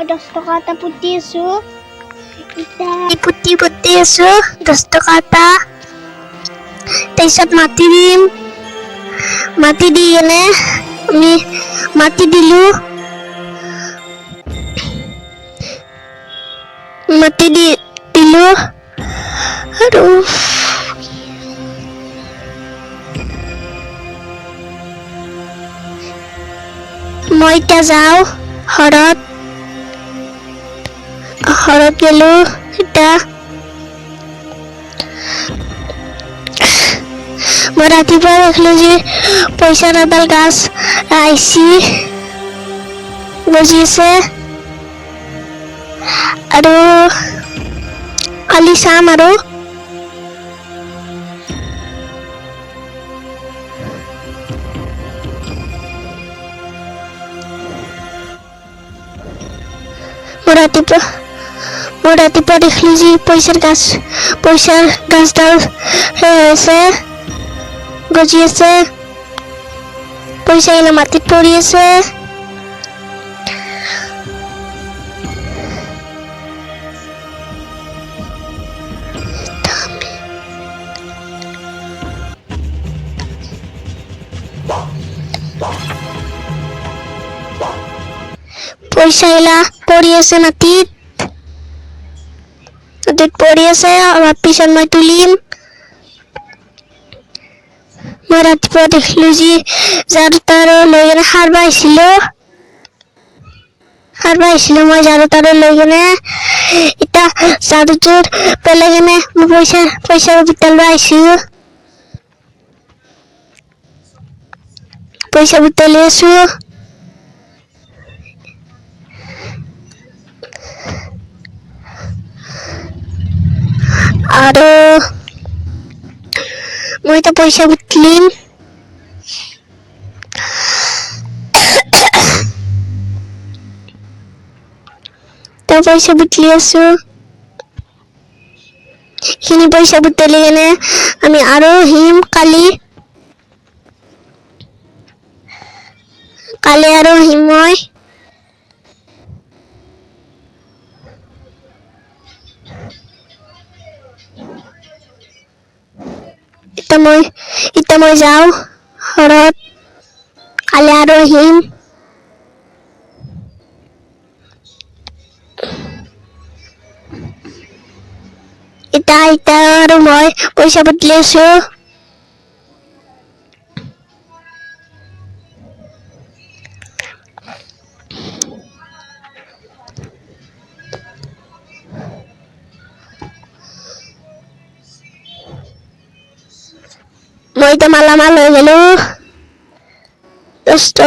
মই 10 টকা এটা পুতি আছো এতিয়া পুতি আছো 10 টকা এটা তাৰপিছত মাটি দিম মাটি দি কেনে আমি মাটি দিলো আৰু মই এতিয়া যাওঁ ঘৰত গেলো এতিয়া মই ৰাতিপুৱা দেখিলো যে পইচাৰ এডাল গাছ আহিছি গজি আছে আৰু কালি চাম আৰু মই ৰাতিপুৱা দেখিলো যে পইচাৰ গাছডাল আছে গজি আছে পইচা গিলা মাটিত পৰি আছে পইচা গিলা পৰি আছে মাটিত পৰি আছে অলপ পিছত মই তুলিম মই ৰাতিপুৱা দেখিলো যে ঝাৰু তাৰু লৈ কেনে সাৰ বাহিছিলো মই ঝাৰু তাৰু লৈ কেনে এতিয়া ঝাৰুটোৰ পেলাই কেনে মই পইচা বুটলিব আহিছো পইচা বুটলি আছো আৰু মই এতিয়া পইচা বুটলিম পইচা বুটলি আছো এইখিনি পইচা বুটলি কেনে আমি আৰু আহিম কালি আৰু আহিম মই এতিয়া মই যাওঁ ঘৰত কালি আৰু আহিম এতিয়া আৰু মই পইচা বুটলি আছো মই এতিয়া মালামাল হৈ গেলো দোস্ত